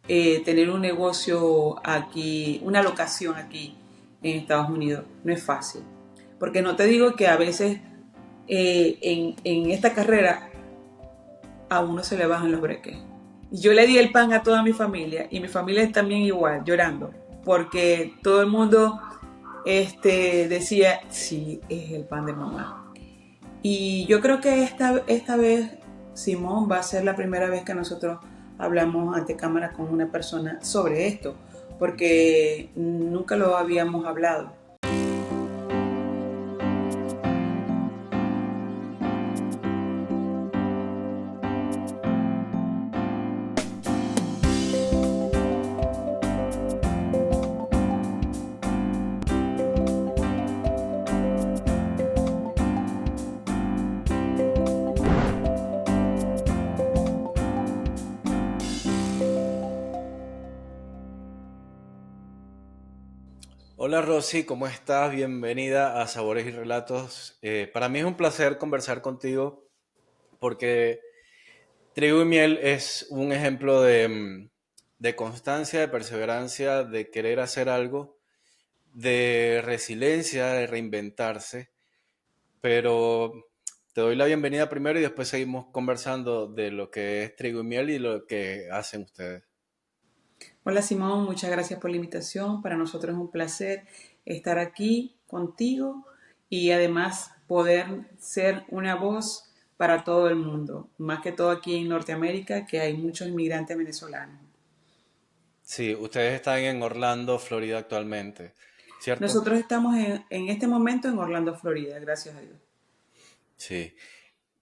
tener un negocio aquí, una locación aquí en Estados Unidos. No es fácil. Porque no te digo que a veces en esta carrera a uno se le bajan los breques. Yo le di el pan a toda mi familia y mi familia también igual, llorando, porque todo el mundo decía, sí, es el pan de mamá. Y yo creo que esta vez, Simón, va a ser la primera vez que nosotros hablamos ante cámara con una persona sobre esto, porque nunca lo habíamos hablado. Hola Rosy, ¿cómo estás? Bienvenida a Sabores y Relatos. Para mí es un placer conversar contigo porque Trigo y Miel es un ejemplo de constancia, de perseverancia, de querer hacer algo, de resiliencia, de reinventarse. Pero te doy la bienvenida primero y después seguimos conversando de lo que es Trigo y Miel y lo que hacen ustedes. Hola Simón, muchas gracias por la invitación. Para nosotros es un placer estar aquí contigo y además poder ser una voz para todo el mundo, más que todo aquí en Norteamérica, que hay muchos inmigrantes venezolanos. Sí, ustedes están en Orlando, Florida actualmente, ¿cierto? Nosotros estamos en este momento en Orlando, Florida, gracias a Dios. Sí.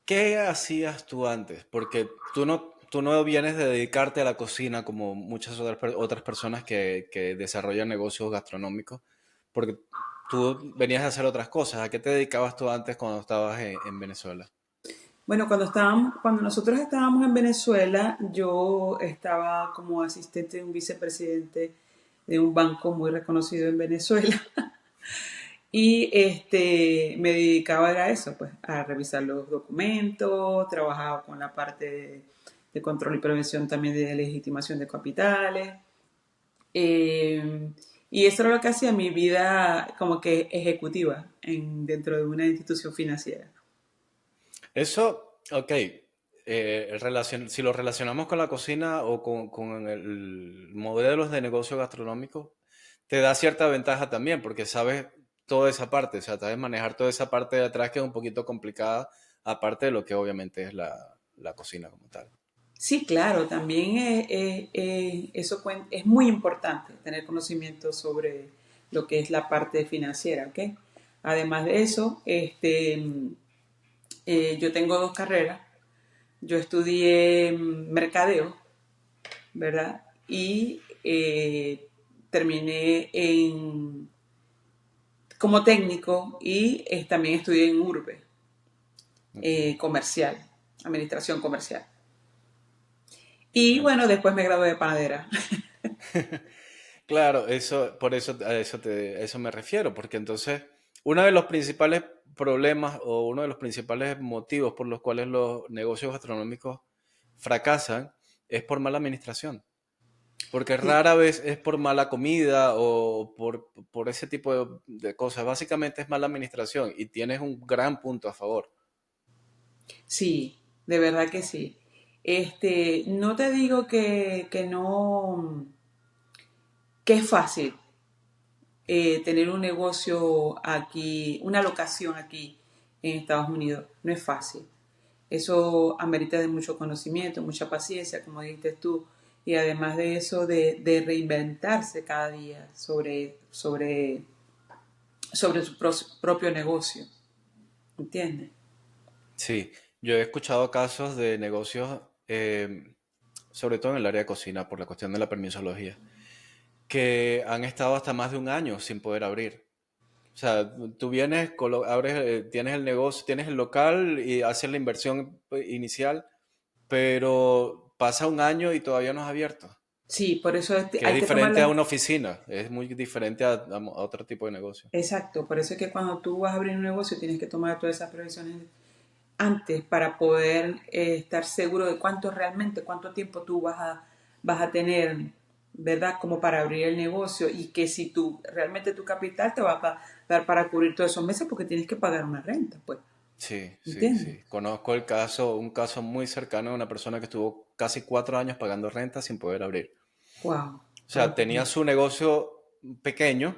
¿Qué hacías tú antes? Porque tú no vienes de dedicarte a la cocina como muchas otras personas que desarrollan negocios gastronómicos, porque tú venías a hacer otras cosas. ¿A qué te dedicabas tú antes cuando estabas en Venezuela? Bueno, cuando nosotros estábamos en Venezuela, yo estaba como asistente de un vicepresidente de un banco muy reconocido en Venezuela. Y me dedicaba a eso, pues, a revisar los documentos, trabajaba con la parte de control y prevención también de legitimación de capitales. eh, y eso era lo que hacía mi vida como que ejecutiva dentro de una institución financiera. Eso, ok, si lo relacionamos con la cocina o con el modelos de negocio gastronómico, te da cierta ventaja también, porque sabes toda esa parte, o sea, sabes manejar toda esa parte de atrás que es un poquito complicada, aparte de lo que obviamente es la cocina como tal. Sí, claro, también es muy importante tener conocimiento sobre lo que es la parte financiera, ¿ok? Además de eso, yo tengo dos carreras. Yo estudié mercadeo, ¿verdad? Y terminé como técnico y también estudié en Urbe, Ok, comercial, administración comercial. Y bueno, ok. después me gradué de panadera. Claro, por eso, a eso me refiero, porque entonces uno de los principales problemas o uno de los principales motivos por los cuales los negocios gastronómicos fracasan es por mala administración. Porque Sí, rara vez es por mala comida o por ese tipo de cosas. Básicamente es mala administración y tienes un gran punto a favor. sí, de verdad que sí. No te digo que no, que es fácil tener un negocio aquí, una locación aquí en Estados Unidos. No es fácil. Eso amerita de mucho conocimiento, mucha paciencia, como dijiste tú, y además de eso, de reinventarse cada día sobre su propio negocio. ¿Entiendes? Sí, yo he escuchado casos de negocios, sobre todo en el área de cocina, por la cuestión de la permisología, que han estado hasta más de un año sin poder abrir. O sea, tú vienes, abres, tienes el negocio, tienes el local y haces la inversión inicial, pero pasa un año y todavía no has abierto. Sí, por eso Que es hay que tomar diferente a las... una oficina, es muy diferente a otro tipo de negocio. Exacto, por eso es que cuando tú vas a abrir un negocio tienes que tomar todas esas previsiones antes para poder estar seguro de cuánto realmente, cuánto tiempo tú vas vas a tener, ¿verdad? Como para abrir el negocio y que si tú realmente tu capital te va a dar para cubrir todos esos meses porque tienes que pagar una renta, pues, Sí, sí, ¿entiendes? sí. Conozco el caso, un caso muy cercano de una persona que estuvo casi 4 años pagando renta sin poder abrir. Wow, O sea, ¿cuánto tenía tiempo? su negocio pequeño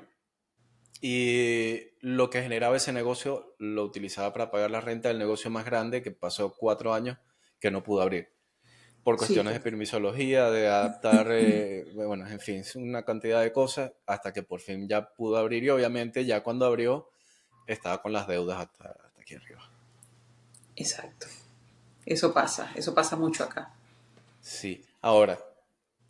y lo que generaba ese negocio lo utilizaba para pagar la renta del negocio más grande que pasó 4 años que no pudo abrir. Por Sí, cuestiones de permisología, de adaptar, bueno, en fin, es una cantidad de cosas hasta que por fin ya pudo abrir y obviamente ya cuando abrió estaba con las deudas hasta aquí arriba. exacto. Eso pasa mucho acá. Sí, ahora,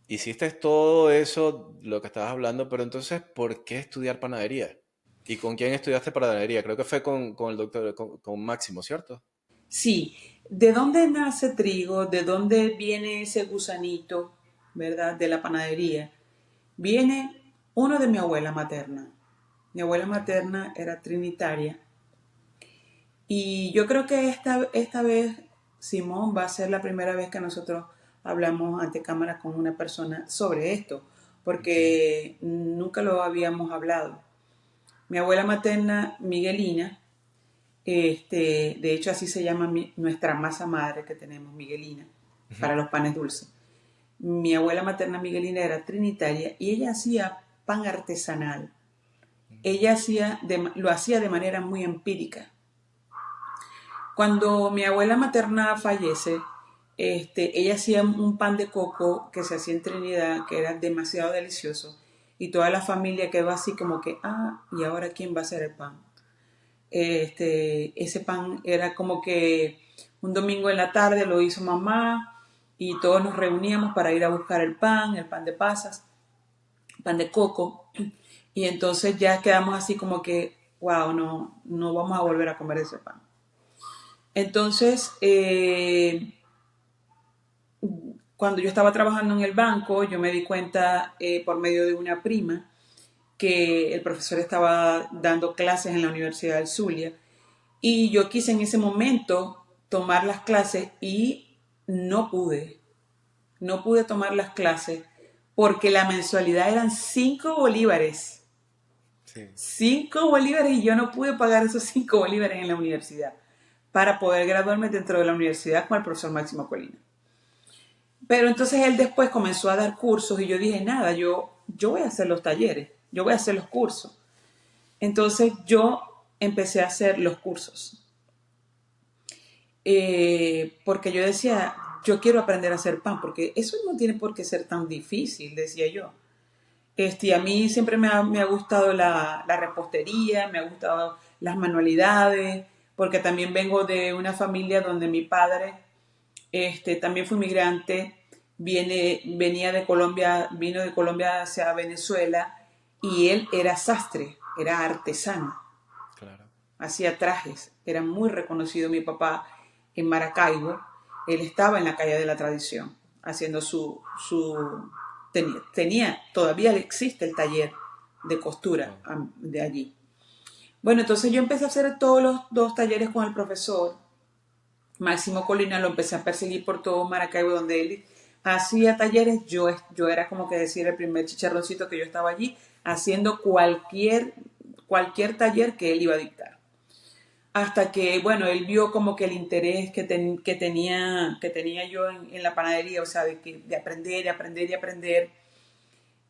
hiciste todo eso, lo que estabas hablando, pero entonces, ¿por qué estudiar panadería? ¿Y con quién estudiaste panadería? Creo que fue con el doctor, con Máximo, ¿cierto? Sí, ¿de dónde nace trigo? ¿De dónde viene ese gusanito, verdad, de la panadería? Viene uno de mi abuela materna. Mi abuela Ok. materna era trinitaria y yo creo que esta vez, Simón, va a ser la primera vez que nosotros hablamos ante cámara con una persona sobre esto, Ok. porque nunca lo habíamos hablado. Mi abuela materna, Miguelina, de hecho así se llama nuestra masa madre que tenemos, Miguelina, Ujú. para los panes dulces. Mi abuela materna Miguelina era trinitaria y ella hacía pan artesanal. Ella lo hacía de manera muy empírica. Cuando mi abuela materna fallece, ella hacía un pan de coco que se hacía en Trinidad, que era demasiado delicioso, y toda la familia quedó así como que, ¿y ahora quién va a hacer el pan? Ese pan era como que un domingo en la tarde lo hizo mamá y todos nos reuníamos para ir a buscar el pan de pasas, pan de coco, y entonces ya quedamos así como que, wow, no vamos a volver a comer ese pan. Entonces, cuando yo estaba trabajando en el banco, yo me di cuenta por medio de una prima que el profesor estaba dando clases en la Universidad del Zulia y yo quise en ese momento tomar las clases y no pude. No pude tomar las clases porque la mensualidad eran 5 bolívares. Sí, 5 bolívares y yo no pude pagar esos 5 bolívares en la universidad para poder graduarme dentro de la universidad con el profesor Máximo Colina. Pero entonces él después comenzó a dar cursos y yo dije, nada, yo voy a hacer los talleres, yo voy a hacer los cursos. Entonces yo empecé a hacer los cursos. Porque yo decía, yo quiero aprender a hacer pan, porque eso no tiene por qué ser tan difícil, decía yo. A mí siempre me ha gustado la repostería, me ha gustado las manualidades, porque también vengo de una familia donde mi padre también fue migrante, venía de Colombia, vino de Colombia hacia Venezuela y él era sastre, era artesano, claro. hacía trajes, era muy reconocido mi papá en Maracaibo, él estaba en la calle de la tradición haciendo todavía existe el taller de costura Wow. de allí. Bueno, entonces yo empecé a hacer todos los 2 talleres con el profesor Máximo Colina, lo empecé a perseguir por todo Maracaibo donde él hacía talleres, yo era como que decir el primer chicharroncito que yo estaba allí haciendo cualquier taller que él iba a dictar. Hasta que, bueno, él vio como que el interés que tenía yo en la panadería, o sea, de aprender, de aprender, de aprender.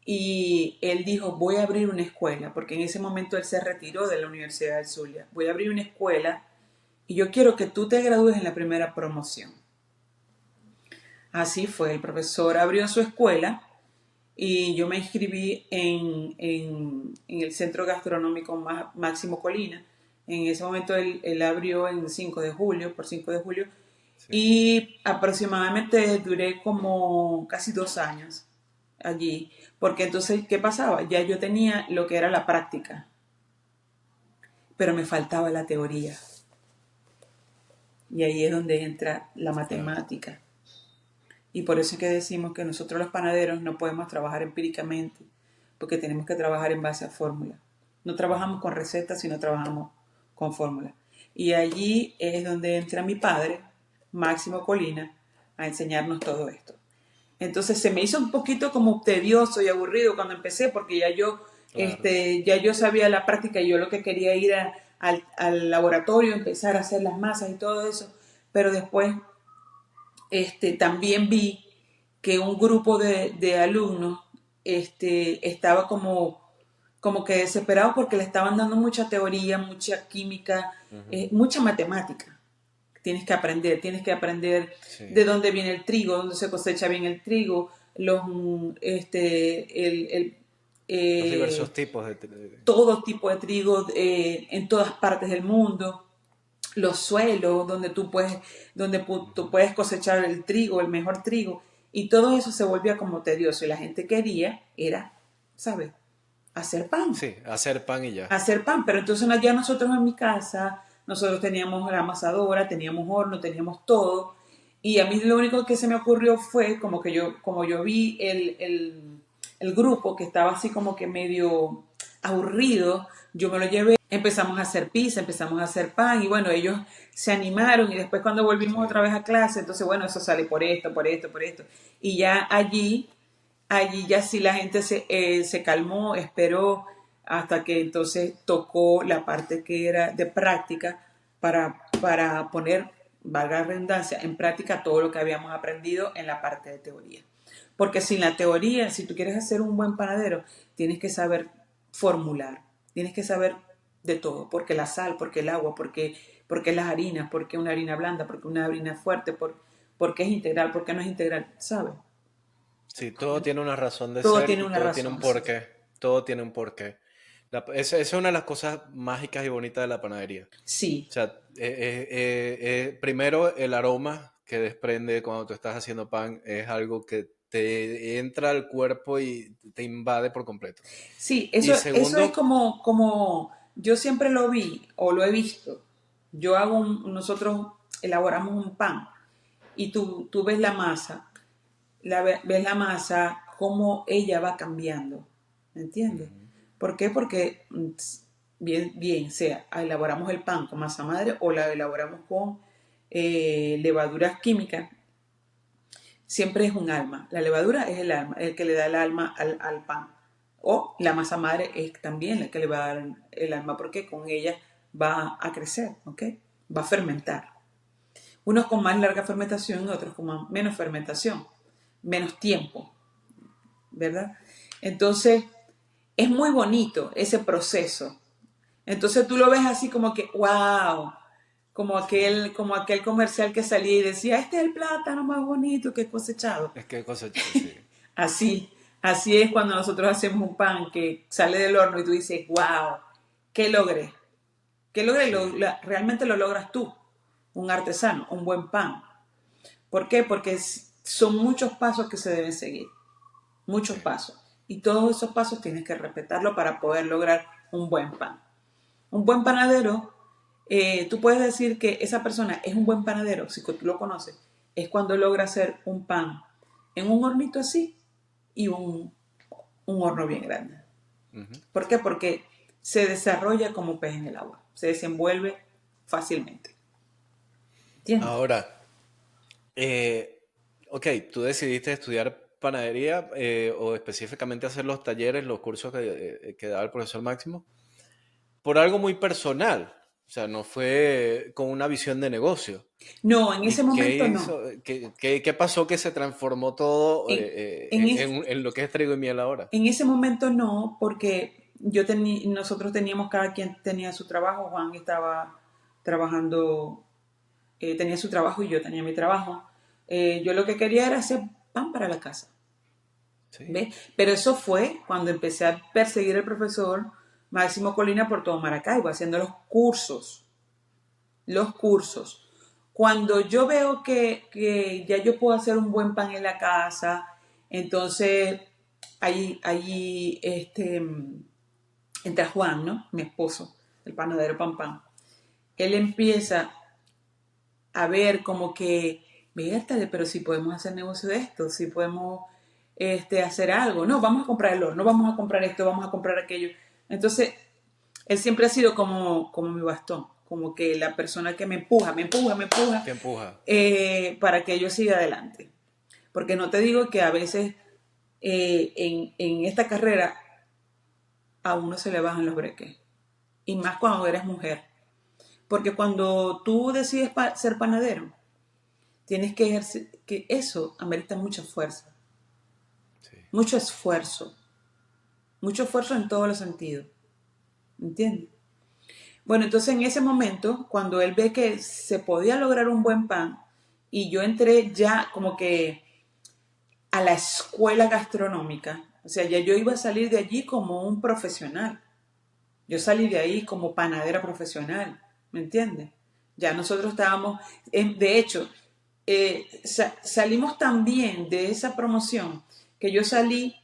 Y él dijo, voy a abrir una escuela, porque en ese momento él se retiró de la Universidad del Zulia. Voy a abrir una escuela y yo quiero que tú te gradúes en la primera promoción. Así fue, el profesor abrió su escuela y yo me inscribí en el Centro Gastronómico Máximo Colina. En ese momento él abrió en 5 de julio, por 5 de julio, Sí. y aproximadamente duré como casi 2 años allí, porque entonces, ¿qué pasaba? Ya yo tenía lo que era la práctica, pero me faltaba la teoría, y ahí es donde entra la Claro. matemática. Y por eso es que decimos que nosotros los panaderos no podemos trabajar empíricamente, porque tenemos que trabajar en base a fórmulas. No trabajamos con recetas, sino trabajamos con fórmulas. Y allí es donde entra mi padre, Máximo Colina, a enseñarnos todo esto. Entonces se me hizo un poquito como tedioso y aburrido cuando empecé porque Claro. ya yo sabía la práctica y yo lo que quería ir al laboratorio, empezar a hacer las masas y todo eso. Pero después también vi que un grupo de alumnos estaba como que desesperado porque le estaban dando mucha teoría, mucha química, Ujú. mucha matemática. Tienes que aprender Sí. de dónde viene el trigo, dónde se cosecha bien el trigo, Los eh, diversos tipos todo tipo de trigo en todas partes del mundo, los suelos donde tú Ujú. puedes cosechar el trigo, el mejor trigo, y todo eso se volvía como tedioso y la gente quería, era, ¿sabes? Hacer pan, Sí, hacer pan y ya. hacer pan, pero entonces ya nosotros en mi casa, nosotros teníamos la amasadora, teníamos horno, teníamos todo, y a mí lo único que se me ocurrió fue como yo vi el grupo que estaba así como que medio aburrido, yo me lo llevé, empezamos a hacer pizza, empezamos a hacer pan, y bueno, ellos se animaron, y después cuando volvimos Sí. otra vez a clase, entonces bueno, eso sale por esto, por esto, por esto, y ya allí ya sí la gente se calmó, esperó hasta que entonces tocó la parte que era de práctica para poner, valga la redundancia, en práctica todo lo que habíamos aprendido en la parte de teoría. Porque sin la teoría, si tú quieres hacer un buen panadero, tienes que saber formular, tienes que saber de todo, porque la sal, porque el agua, porque las harinas, porque una harina blanda, porque una harina fuerte, porque es integral, porque no es integral, ¿sabes? Sí, todo tiene una razón de Todo ser tiene y una todo tiene un razón, sí. porqué. Todo tiene un porqué. Esa es una de las cosas mágicas y bonitas de la panadería. Sí, O sea, primero el aroma que desprende cuando tú estás haciendo pan es algo que te entra al cuerpo y te invade por completo. sí, Y eso es segundo, como yo siempre lo vi o lo he visto. Nosotros elaboramos un pan y tú ves la masa, ves la masa, cómo ella va cambiando, ¿me entiendes? ujú, ¿Por qué? Porque bien sea, elaboramos el pan con masa madre o la elaboramos con levaduras químicas, siempre es un alma. La levadura es el alma, el que le da el alma al pan. O la sí, masa madre es también la que le va a dar el alma porque con ella va a crecer, ¿ok? Va a fermentar. Unos con más larga fermentación y otros con menos fermentación, menos tiempo, ¿verdad? Entonces, es muy bonito ese proceso. Entonces tú lo ves así como que, wow, sí. como aquel comercial que salía y decía, este es el plátano más bonito que he cosechado. Es que cosa, sí. Así, así es cuando nosotros hacemos un pan que sale del horno y tú dices, wow, ¿qué logré? ¿Qué logré? Sí, Realmente lo logras tú, un artesano, un buen pan. ¿Por qué? Porque son muchos pasos que se deben seguir, sí, muchos pasos. Y todos esos pasos tienes que respetarlo para poder lograr un buen pan. Un buen panadero, tú puedes decir que esa persona es un buen panadero, si tú lo conoces, es cuando logra hacer un pan en un hornito así y un horno bien grande. ujú. ¿Por qué? Porque se desarrolla como pez en el agua, se desenvuelve fácilmente. ¿Entiendes? Ahora, eh, ok, tú decidiste estudiar panadería o específicamente hacer los talleres, los cursos que daba el profesor Máximo, por algo muy personal. O sea, no fue con una visión de negocio. No, en ese ¿Y qué momento no. hizo? ¿Qué pasó que se transformó todo En, en, es- en lo que es trigo y miel ahora? en ese momento no, porque nosotros teníamos, cada quien tenía su trabajo, Juan estaba trabajando, tenía su trabajo y yo tenía mi trabajo. Yo lo que quería era hacer pan para la casa. Sí. ¿Ves? Pero eso fue cuando empecé a perseguir al profesor Máximo Colina por todo Maracaibo, haciendo los cursos. Los cursos. Cuando yo veo que ya yo puedo hacer un buen pan en la casa, entonces allí entra Juan, ¿no? Mi esposo, el panadero Pan Pan. Él empieza a ver como que, vértale, pero si podemos hacer negocio de esto, si podemos hacer algo. No, vamos a comprar el horno, vamos a comprar esto, vamos a comprar aquello. Entonces, él siempre ha sido como mi bastón, como que la persona que me empuja Te empuja. para que yo siga adelante. Porque no te digo que a veces en esta carrera a uno se le bajan los breques. Y más cuando eres mujer. Porque cuando tú decides ser panadero, tienes que ejercer, que eso amerita mucha fuerza, Sí. mucho esfuerzo en todos los sentidos, ¿entiendes? Bueno, entonces en ese momento, cuando él ve que se podía lograr un buen pan, y yo entré ya como que a la escuela gastronómica, o sea, ya yo iba a salir de allí como un profesional, yo salí de ahí como panadera profesional, ¿me entiendes? Ya nosotros estábamos, de hecho, salimos también de esa promoción que yo salí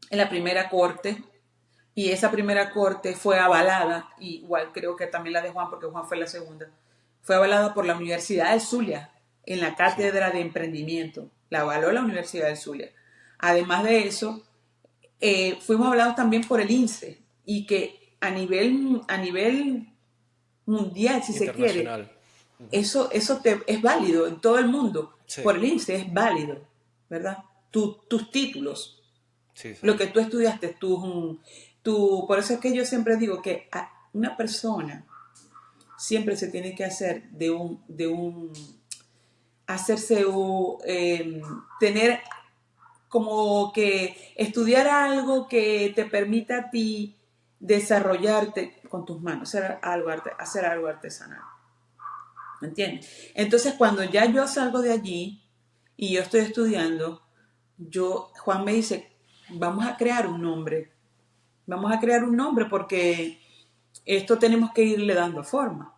en la primera corte y esa primera corte fue avalada, igual creo que también la de Juan, porque Juan fue la segunda, fue avalada por la Universidad del Zulia en la Sí. cátedra de emprendimiento, la avaló la Universidad del Zulia. Además de eso, fuimos avalados también por el INSE y que a nivel mundial, si se quiere, Internacional. Ujú. eso es válido en todo el mundo. Sí, Por el INSE es válido, ¿verdad? Tus títulos, sí, lo son. que tú estudiaste, por eso es que yo siempre digo que a una persona siempre se tiene que hacer hacerse, tener como que estudiar algo que te permita a ti desarrollarte con tus manos, hacer algo artesanal. ¿Me entiendes? Entonces, cuando ya yo salgo de allí y yo estoy estudiando, Juan me dice, vamos a crear un nombre. Vamos a crear un nombre porque esto tenemos que irle dando forma.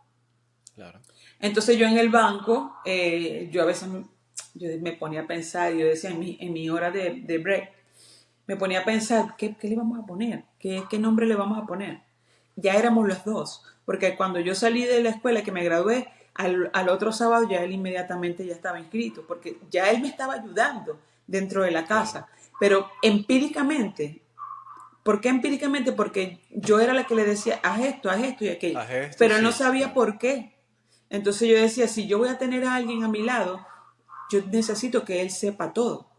Claro. Entonces yo en el banco, yo a veces yo me ponía a pensar, yo decía en mi hora de break, me ponía a pensar, ¿qué le vamos a poner? ¿Qué nombre le vamos a poner? Ya éramos los dos, porque cuando yo salí de la escuela, que me gradué, al otro sábado ya él inmediatamente ya estaba inscrito, porque ya él me estaba ayudando dentro de la Claro. casa, pero empíricamente. ¿Por qué empíricamente? Porque yo era la que le decía, haz esto y aquello, Haz esto, pero él no sí, sabía claro. por qué. Entonces yo decía, si yo voy a tener a alguien a mi lado, yo necesito que él sepa todo. Claro.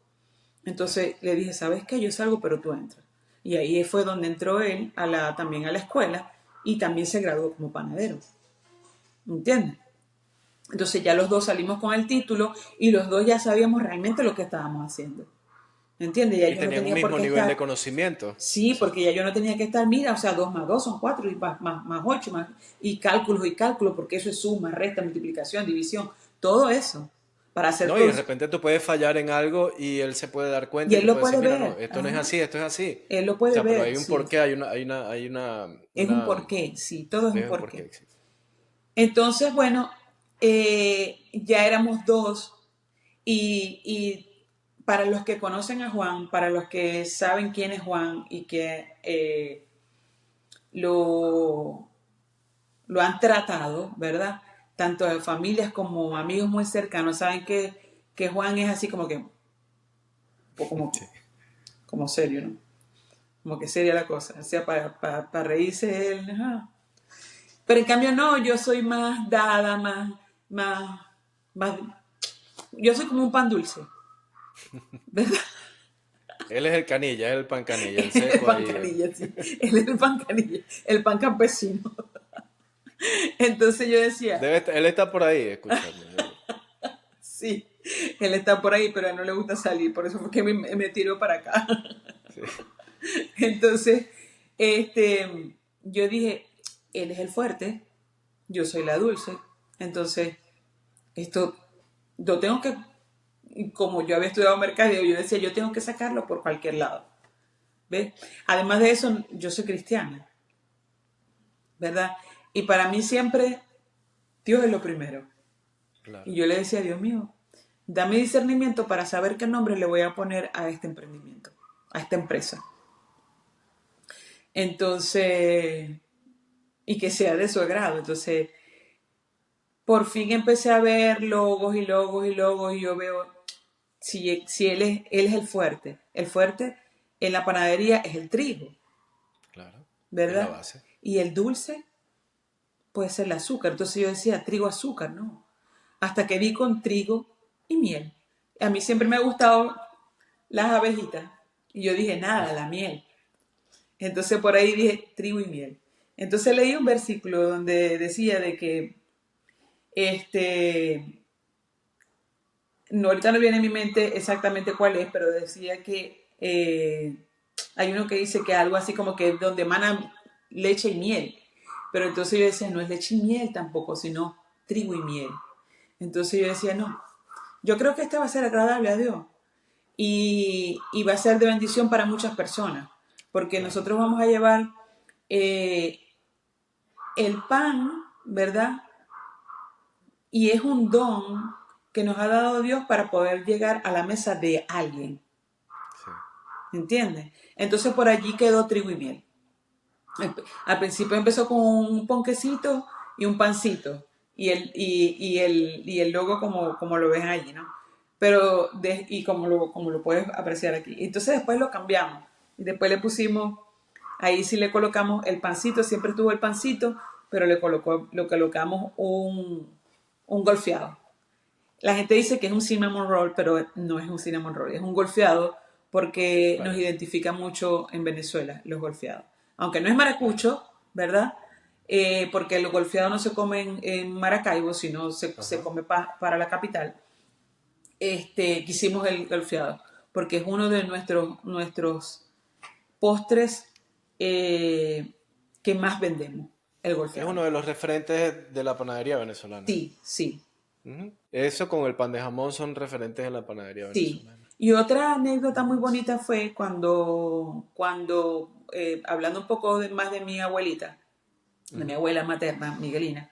Entonces le dije, ¿sabes qué? Yo salgo, pero tú entras. Y ahí fue donde entró él también a la escuela y también se graduó como panadero. ¿Entiendes? Entonces ya los dos salimos con el título y los dos ya sabíamos realmente lo que estábamos haciendo. ¿Entiendes? Ya Y yo no tenían un tenía por mismo qué nivel de estar. conocimiento. Sí, porque Exacto. ya yo no tenía que estar, mira, o sea, 2 más 2 son 4 y más 8, y cálculos, porque eso es suma, resta, multiplicación, división, todo eso, para hacer No, y de todos. repente tú puedes fallar en algo y él se puede dar Y cuenta y él te lo puede decir, puede mira, no, ver, esto no es ajá, así, esto es así. él lo O puede sea, pero ver, hay un sí. porqué, Es un porqué, sí, todo es un es un porqué. porqué. Sí. Entonces, bueno, ya éramos dos y para los que conocen a Juan, para los que saben quién es Juan y que lo, lo han tratado, ¿verdad? Tanto de familias como amigos muy cercanos, saben que Juan es así como que, como, Sí. como serio, ¿no? Como que seria la cosa, o sea, para reírse él, ajá. Pero en cambio no, yo soy más dada, más, más, yo soy como un pan dulce, ¿verdad? Él es el canilla, es el pan canilla, el El seco pan ahí. canilla, sí. Él es el pan canilla, el pan campesino. Entonces yo decía, Él está por ahí escuchando. sí, él está por ahí, pero a él no le gusta salir, por eso fue que me tiró para acá. Sí, Entonces, yo dije, él es el fuerte, yo soy la dulce. Entonces, esto lo tengo que, como yo había estudiado mercadeo, yo decía, yo tengo que sacarlo por cualquier lado. ¿Ves? Además de eso, yo soy cristiana, ¿verdad? Y para mí siempre Dios es lo primero. Y claro. yo le decía, Dios mío, dame discernimiento para saber qué nombre le voy a poner a este emprendimiento, a esta empresa. Entonces, y que sea de su agrado. Entonces, por fin empecé a ver logos y logos y logos y yo veo, si él es el fuerte en la panadería es el trigo, Claro. Es la ¿verdad? base. Y el dulce puede ser el azúcar. Entonces yo decía, trigo, azúcar, no. Hasta que vi con trigo y miel. A mí siempre me ha gustado las abejitas. Y yo dije, nada, la miel. Entonces por ahí dije, trigo y miel. Entonces leí un versículo donde decía de que, este, no, ahorita no viene a mi mente exactamente cuál es, pero decía que hay uno que dice que algo así como que donde emana leche y miel. Pero entonces yo decía, no es leche y miel tampoco, sino trigo y miel. Entonces yo decía, no, yo creo que este va a ser agradable a Dios y va a ser de bendición para muchas personas, porque Claro. nosotros vamos a llevar eh, el pan, ¿verdad? Y es un don que nos ha dado Dios para poder llegar a la mesa de alguien, Sí. ¿entiendes? Entonces por allí quedó trigo y miel. Al principio empezó con un ponquecito y un pancito y el logo como lo ven allí, ¿no? Pero, y como lo puedes apreciar aquí. Entonces después lo cambiamos y después le pusimos, ahí sí le colocamos el pancito, siempre estuvo el pancito, pero lo colocamos un golfeado. La gente dice que es un cinnamon roll, pero no es un cinnamon roll, es un golfeado porque nos Claro, identifica mucho en Venezuela, los golfeados. Aunque no es claro. maracucho, ¿verdad? Porque los golfeados no se comen en Maracaibo, sino se Ajá. come para la capital. Quisimos el golfeado, porque es uno de nuestros postres que más vendemos, el Es golfeado. uno de los referentes de la panadería venezolana. Sí, sí. Ujú. Eso con el pan de jamón son referentes de la panadería Sí. venezolana. Y otra anécdota muy bonita fue cuando hablando un poco más de mi abuelita, de mi Ujú. abuela materna, Miguelina,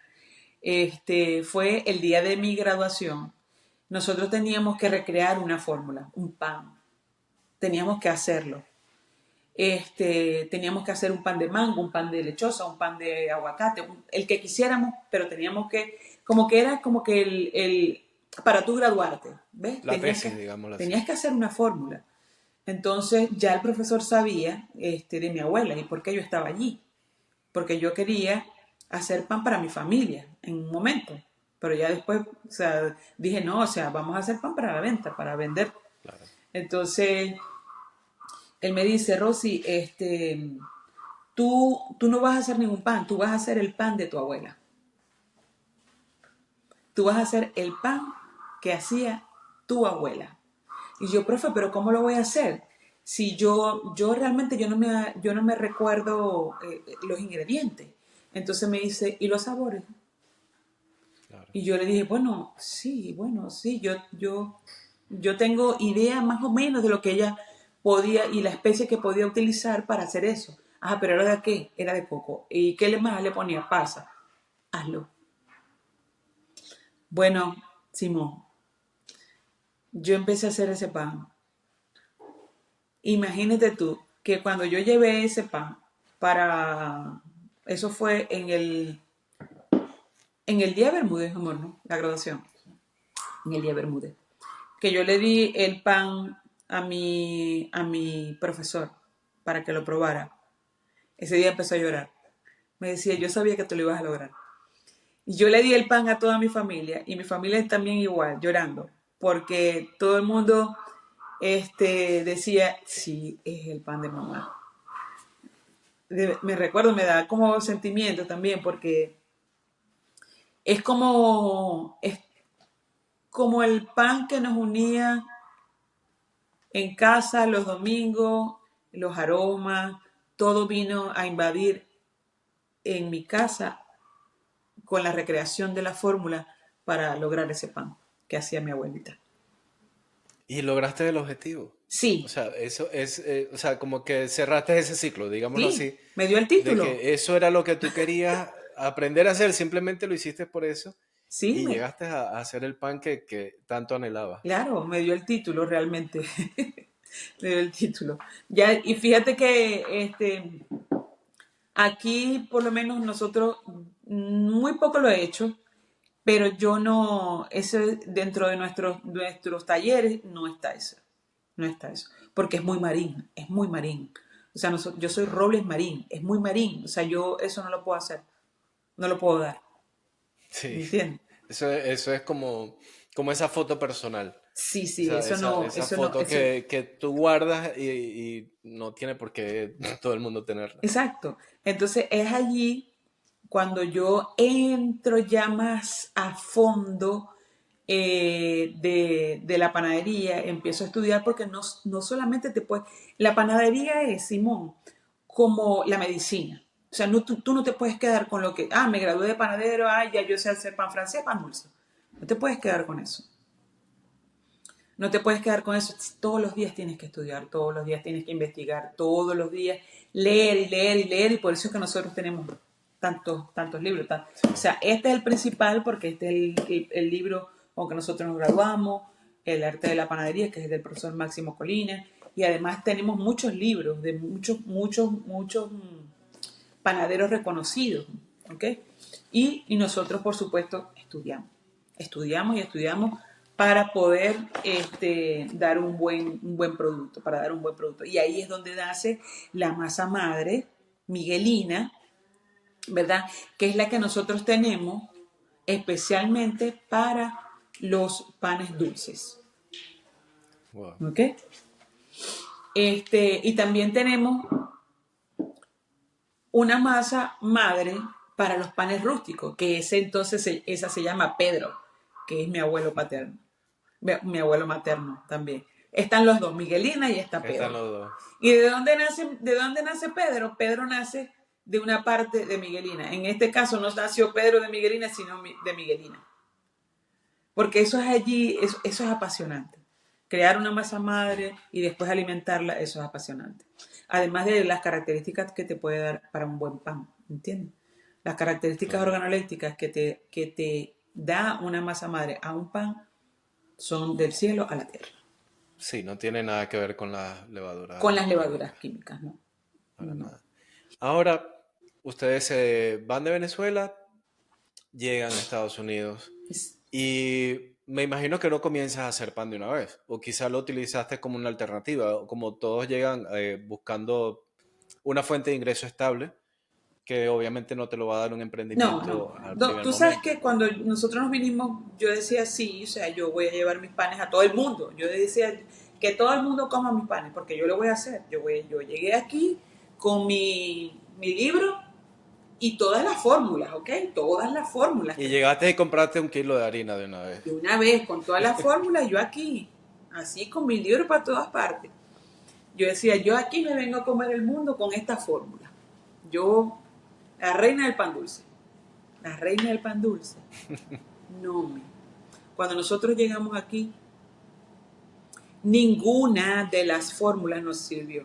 fue el día de mi graduación. Nosotros teníamos que recrear una fórmula, un pan. Teníamos que hacerlo. Teníamos que hacer un pan de mango, un pan de lechosa, un pan de aguacate, el que quisiéramos, pero teníamos que, como que era como que para tú graduarte, ¿ves? La tesis, digámoslo así. Tenías que hacer una fórmula. Entonces ya el profesor sabía de mi abuela y por qué yo estaba allí, porque yo quería hacer pan para mi familia en un momento, pero ya después, o sea, dije, no, o sea, vamos a hacer pan para la venta, para vender. Claro. Entonces él me dice, Rosy, tú no vas a hacer ningún pan, tú vas a hacer el pan de tu abuela. Tú vas a hacer el pan que hacía tu abuela. Y yo, profe, pero ¿cómo lo voy a hacer? Si yo realmente yo no me recuerdo los ingredientes. Entonces me dice, ¿y los sabores? Claro. Y yo le dije, bueno, sí, yo tengo idea más o menos de lo que ella podía y la especie que podía utilizar para hacer eso. Ah, pero ¿era de qué? Era de coco. ¿Y qué más le ponía? Pasa. Hazlo. Bueno, Simón, yo empecé a hacer ese pan. Imagínate tú que cuando yo llevé ese pan para... Eso fue en el día de Bermúdez, amor, ¿no? La graduación. En el día de Bermúdez. Que yo le di el pan a mi profesor para que lo probara. Ese día empezó a llorar. Me decía, yo sabía que tú lo ibas a lograr. Y yo le di el pan a toda mi familia y mi familia también igual, llorando, porque todo el mundo decía, sí, es el pan de mamá. Me recuerdo, me da como sentimiento también, porque es como el pan que nos unía en casa los domingos, los aromas, todo vino a invadir en mi casa con la recreación de la fórmula para lograr ese pan que hacía mi abuelita. Y lograste el objetivo. O Sí, sea, eso es, o sea, como que cerraste ese ciclo, digámoslo sí, así, me dio el de título. que eso era lo que tú querías aprender a hacer, simplemente lo hiciste por eso Sí, y llegaste a hacer el pan que tanto anhelabas. claro, me dio el título realmente. Me dio el título. Ya, y fíjate que aquí por lo menos nosotros muy poco lo he hecho, pero yo no, eso dentro de nuestros talleres no está eso, no está eso, porque es muy marín. O sea, yo soy Claro. robles marín, es muy marín, o sea, yo eso no lo puedo hacer, no lo puedo dar, Sí, ¿me entiendes? eso es como esa foto personal. Sí, sí, Esa, eso esa, no, esa eso no, foto eso, que tú guardas y no tiene por qué todo el mundo tenerla. exacto. Entonces es allí cuando yo entro ya más a fondo de la panadería, empiezo a estudiar porque no solamente te puedes... La panadería es, Simón, como la medicina. O sea, tú no te puedes quedar con lo que, me gradué de panadero, ya yo sé hacer pan francés, pan dulce. No te puedes quedar con eso. No te puedes quedar con eso. Todos los días tienes que estudiar, todos los días tienes que investigar, todos los días leer y leer y leer. Y por eso es que nosotros tenemos tantos libros. Sí, O sea, este es el principal porque este es el libro con que nosotros nos graduamos, El arte de la panadería, que es del profesor Máximo Colina. Y además tenemos muchos libros de muchos panaderos reconocidos. ¿Ok? Y nosotros, por supuesto, estudiamos y estudiamos para poder dar un buen producto, para dar un buen producto. Y ahí es donde nace la masa madre miguelina, ¿verdad? Que es la que nosotros tenemos especialmente para los panes dulces. wow. ¿Ok? Y también tenemos una masa madre para los panes rústicos, que esa se llama Pedro, que es mi abuelo paterno, mi abuelo materno también. Están los dos, Miguelina y está Están Pedro. los dos. ¿Y de dónde nace Pedro? Pedro nace de una parte de Miguelina. En este caso no nació Pedro de Miguelina, sino de Miguelina. Porque eso es allí, eso es apasionante. Crear una masa Sí, madre y después alimentarla, eso es apasionante. Además de las características que te puede dar para un buen pan, ¿entiendes? Las características claro. organolépticas que te da una masa madre a un pan son del cielo a la tierra. Sí, no tiene nada que ver con las levaduras Con las levaduras químicas, químicas, ¿no? para No. nada. Ahora, ustedes se van de Venezuela, llegan a Estados Unidos Es- y me imagino que no comienzas a hacer pan de una vez, o quizá lo utilizaste como una alternativa, o como todos llegan buscando una fuente de ingreso estable, que obviamente no te lo va a dar un No, no. emprendimiento al primer Tú sabes momento. que cuando nosotros nos vinimos, yo decía sí, o sea, yo voy a llevar mis panes a todo el mundo. Yo decía que todo el mundo coma mis panes, porque yo lo voy a hacer. Yo llegué aquí con mi libro y todas las fórmulas, ¿ok? Todas las fórmulas. Y llegaste y compraste un kilo de harina de una vez. De una vez, con todas las fórmulas, yo aquí, así con mi libro para todas partes. Yo decía, yo aquí me vengo a comer el mundo con esta fórmula. Yo, la reina del pan dulce. La reina del pan dulce. No, me. Cuando nosotros llegamos aquí, ninguna de las fórmulas nos sirvió.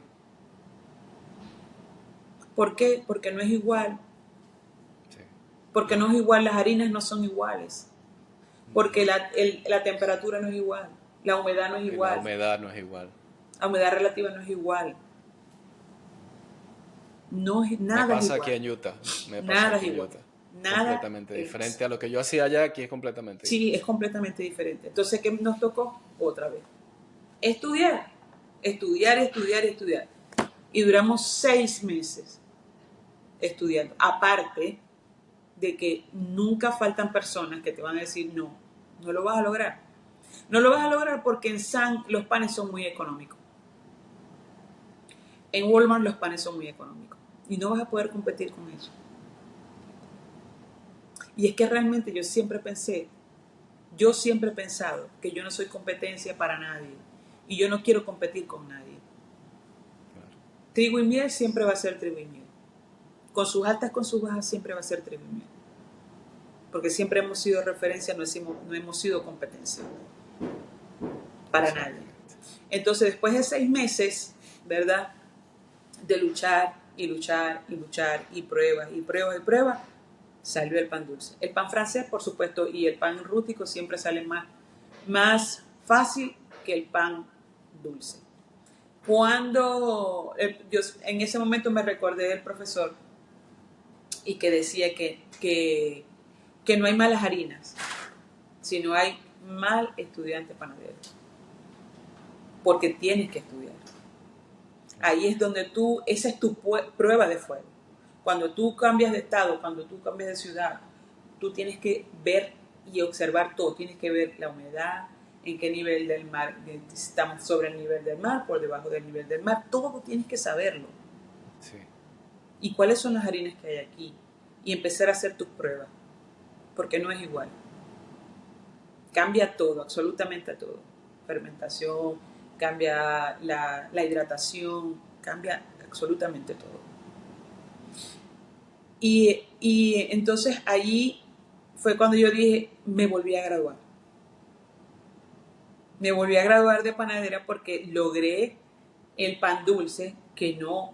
¿Por qué? Porque no es igual. Sí. Porque no es igual, las harinas no son iguales. Porque la temperatura no es igual. La humedad no es Y la igual. humedad no es igual. La humedad relativa no es igual. No es, Me nada es pasa aquí igual. en Utah. Me pasa Nada es aquí en igual. Utah. Nada Completamente es. diferente a lo que yo hacía allá, aquí es completamente Sí, es diferente. completamente diferente. Entonces, ¿qué nos tocó? Otra vez. Estudiar. Estudiar, estudiar, estudiar. Y duramos 6 meses estudiando. Aparte de que nunca faltan personas que te van a decir no, no lo vas a lograr. No lo vas a lograr porque en San los panes son muy económicos. En Walmart los panes son muy económicos. Y no vas a poder competir con eso. Y es que realmente yo siempre he pensado que yo no soy competencia para nadie. Y yo no quiero competir con nadie. Claro. Trigo y miel siempre va a ser trigo y miel. Con sus altas, con sus bajas, siempre va a ser trigo y miel. Porque siempre hemos sido referencia, no hemos sido competencia. Para nadie. Exactamente. Entonces, después de 6 meses, ¿verdad? De luchar y luchar y luchar y pruebas y pruebas y pruebas, salió el pan dulce. El pan francés, por supuesto, y el pan rústico siempre salen más fácil que el pan dulce. Cuando yo en ese momento me recordé del profesor y que decía que no hay malas harinas, sino hay mal estudiante panadero, porque tienes que estudiar. Ahí es donde esa es tu prueba de fuego. Cuando tú cambias de estado, cuando tú cambias de ciudad, tú tienes que ver y observar todo. Tienes que ver la humedad, en qué nivel del mar, estamos sobre el nivel del mar, por debajo del nivel del mar, todo tienes que saberlo. Sí. Y cuáles son las harinas que hay aquí. Y empezar a hacer tus pruebas, porque no es igual. Cambia todo, absolutamente todo. Fermentación, cambia la hidratación, cambia absolutamente todo. Y entonces allí fue cuando yo dije, me volví a graduar. Me volví a graduar de panadera porque logré el pan dulce que no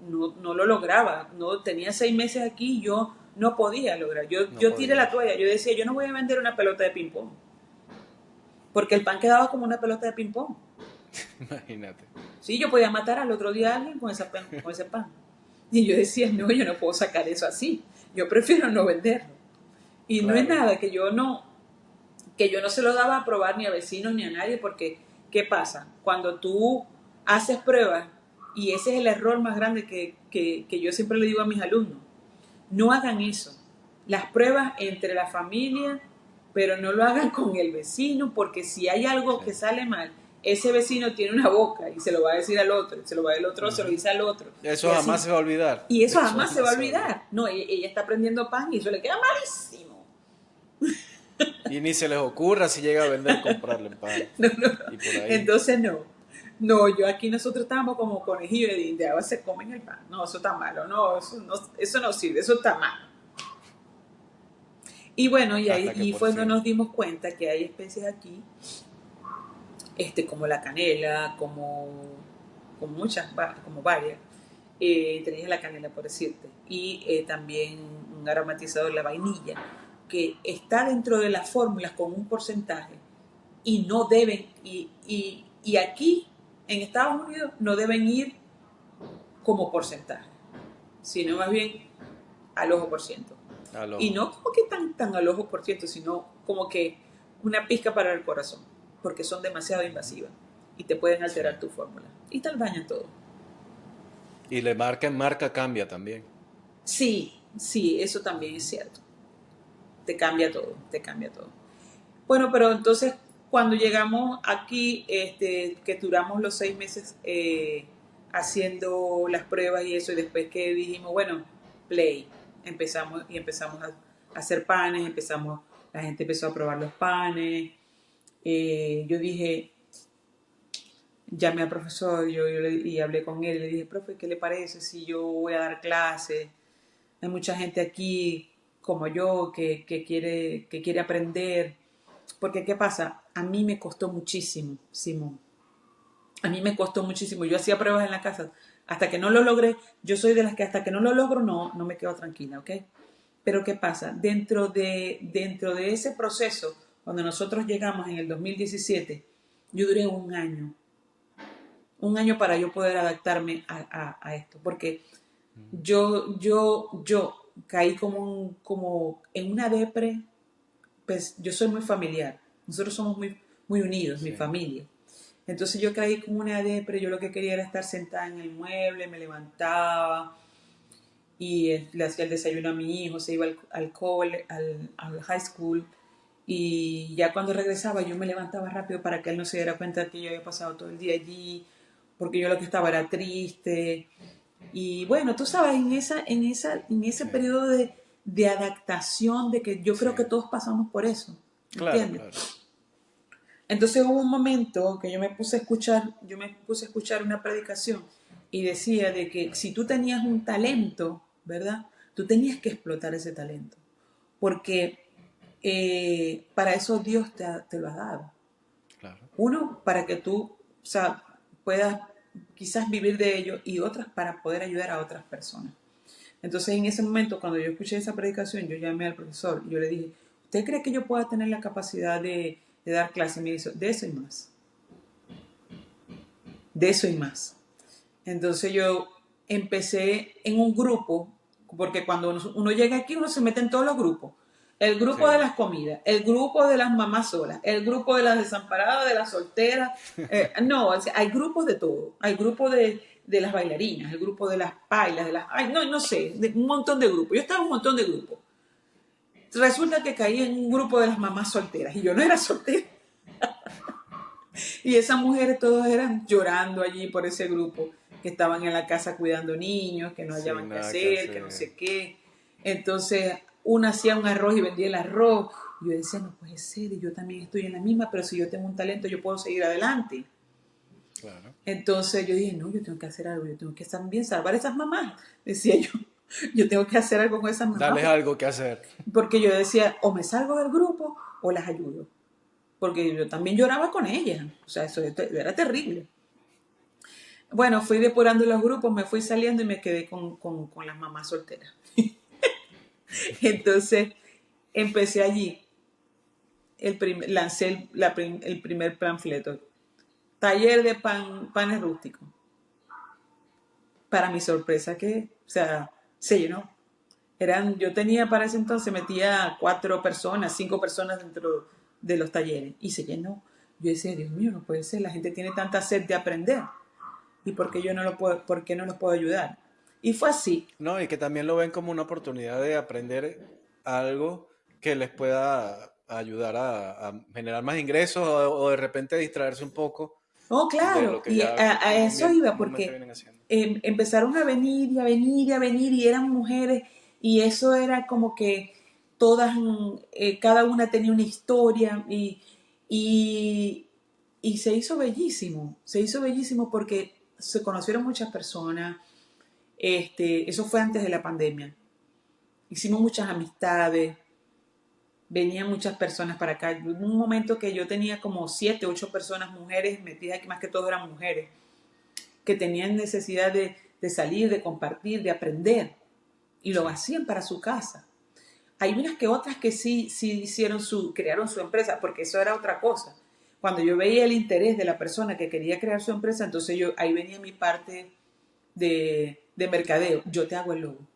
lo lograba. No, tenía 6 meses aquí y yo no podía lograr. Yo tiré la toalla. Yo decía, yo no voy a vender una pelota de ping-pong. Porque el pan quedaba como una pelota de ping-pong. Imagínate. Sí, yo podía matar al otro día a alguien con ese pan. Y yo decía, no, yo no puedo sacar eso así. Yo prefiero no venderlo. Y claro, no es nada que yo no se lo daba a probar ni a vecinos ni a nadie, porque ¿qué pasa? Cuando tú haces pruebas, y ese es el error más grande que yo siempre le digo a mis alumnos, no hagan eso. Las pruebas entre la familia, pero no lo hagan con el vecino, porque si hay algo que sale mal, ese vecino tiene una boca y se lo va a decir al otro, se lo va el otro, se lo dice al otro. Eso jamás se va a olvidar. Y eso jamás se va a olvidar. No, ella está aprendiendo pan y eso le queda malísimo. Y ni se les ocurra si llega a vender, comprarle el pan. No. Y por ahí. Entonces no, yo aquí nosotros estábamos como conejillos de India, ahora se comen el pan. No, eso está malo, no, eso no sirve, eso está malo. Y bueno, y fue cuando nos dimos cuenta que hay especies aquí, como la canela, como muchas, como varias, entre ellas la canela, por decirte, y también un aromatizador, la vainilla, que está dentro de las fórmulas con un porcentaje y no deben, y aquí en Estados Unidos no deben ir como porcentaje, sino más bien al ojo por ciento. Y no como que tan al ojo por ciento, sino como que una pizca para el corazón, porque son demasiado invasivas y te pueden alterar tu fórmula y te dañan todo. Y le marca en marca cambia también. Sí, eso también es cierto. Te cambia todo. Bueno, pero entonces cuando llegamos aquí, que duramos los 6 meses haciendo las pruebas y eso, y después que dijimos, bueno, play, empezamos a hacer panes, la gente empezó a probar los panes, yo dije, llamé al profesor y hablé con él, y le dije, profe, ¿qué le parece si yo voy a dar clases? Hay mucha gente aquí como yo que quiere aprender. Porque, ¿qué pasa? A mí me costó muchísimo, Simón. A mí me costó muchísimo. Yo hacía pruebas en la casa. Hasta que no lo logré, yo soy de las que hasta que no lo logro, no me quedo tranquila, ¿ok? Pero, ¿qué pasa? Dentro de ese proceso, cuando nosotros llegamos en el 2017, yo duré un año. Un año para yo poder adaptarme a esto. Porque yo caí como en una depre. Pues yo soy muy familiar, nosotros somos muy unidos, sí, mi familia. Entonces yo caí como una depre, yo lo que quería era estar sentada en el mueble, me levantaba y le hacía el desayuno a mi hijo, se iba al high school, y ya cuando regresaba yo me levantaba rápido para que él no se diera cuenta que yo había pasado todo el día allí, porque yo lo que estaba era triste. Y bueno, tú sabes, en ese periodo de adaptación, de que yo creo que todos pasamos por eso, ¿entiendes? Claro. Entonces hubo un momento que yo me puse a escuchar una predicación y decía de que si tú tenías un talento, ¿verdad? Tú tenías que explotar ese talento, porque para eso Dios te lo ha dado. Claro. Uno, para que tú, puedas quizás vivir de ello, y otras para poder ayudar a otras personas. Entonces en ese momento, cuando yo escuché esa predicación, yo llamé al profesor y yo le dije, ¿usted cree que yo pueda tener la capacidad de dar clase? Y me dijo, de eso y más. De eso y más. Entonces yo empecé en un grupo, porque cuando uno llega aquí, uno se mete en todos los grupos. El grupo de las comidas, el grupo de las mamás solas, el grupo de las desamparadas, de las solteras. No, hay grupos de todo. Hay grupos de las bailarinas, el grupo de las bailas, no sé, un montón de grupos. Yo estaba en un montón de grupos. Resulta que caí en un grupo de las mamás solteras y yo no era soltera. Y esas mujeres todas eran llorando allí por ese grupo, que estaban en la casa cuidando niños, que no hallaban Sin qué nada que hacer, que no hacer. sé qué. Entonces, una hacía un arroz y vendía el arroz. Y yo decía, no puede ser, y yo también estoy en la misma, pero si yo tengo un talento, yo puedo seguir adelante. Claro. Entonces yo dije, no, yo tengo que hacer algo, yo tengo que también salvar a esas mamás, decía yo. Yo tengo que hacer algo con esas mamás, Darles algo que hacer. porque yo decía, o me salgo del grupo o las ayudo. Porque yo también lloraba con ellas, o sea, eso era terrible. Bueno, fui depurando los grupos, me fui saliendo y me quedé con las mamás solteras. Entonces empecé allí, lancé el primer panfleto, taller de panes rústicos. Para mi sorpresa que, o sea, se llenó. Yo tenía para ese entonces, metía 4 personas, 5 personas dentro de los talleres y se llenó. Yo decía, Dios mío, no puede ser, la gente tiene tanta sed de aprender. ¿Y por qué yo no lo puedo, por qué no los puedo ayudar? Y fue así. No, y que también lo ven como una oportunidad de aprender algo que les pueda ayudar a generar más ingresos o de repente distraerse un poco Oh, de lo claro, que y ya a eso iba, comúnmente porque vienen haciendo. empezaron a venir y a venir y a venir y eran mujeres y eso era como que todas, cada una tenía una historia y, y se hizo bellísimo porque se conocieron muchas personas, eso fue antes de la pandemia, hicimos muchas amistades, venían muchas personas para acá. Hubo un momento que yo tenía como 7, 8 personas, mujeres metidas aquí, más que todo eran mujeres, que tenían necesidad de salir, de compartir, de aprender, y lo Sí. hacían para su casa. Hay unas que otras que sí crearon su empresa, porque eso era otra cosa. Cuando yo veía el interés de la persona que quería crear su empresa, entonces ahí venía mi parte de mercadeo. Yo te hago el logo,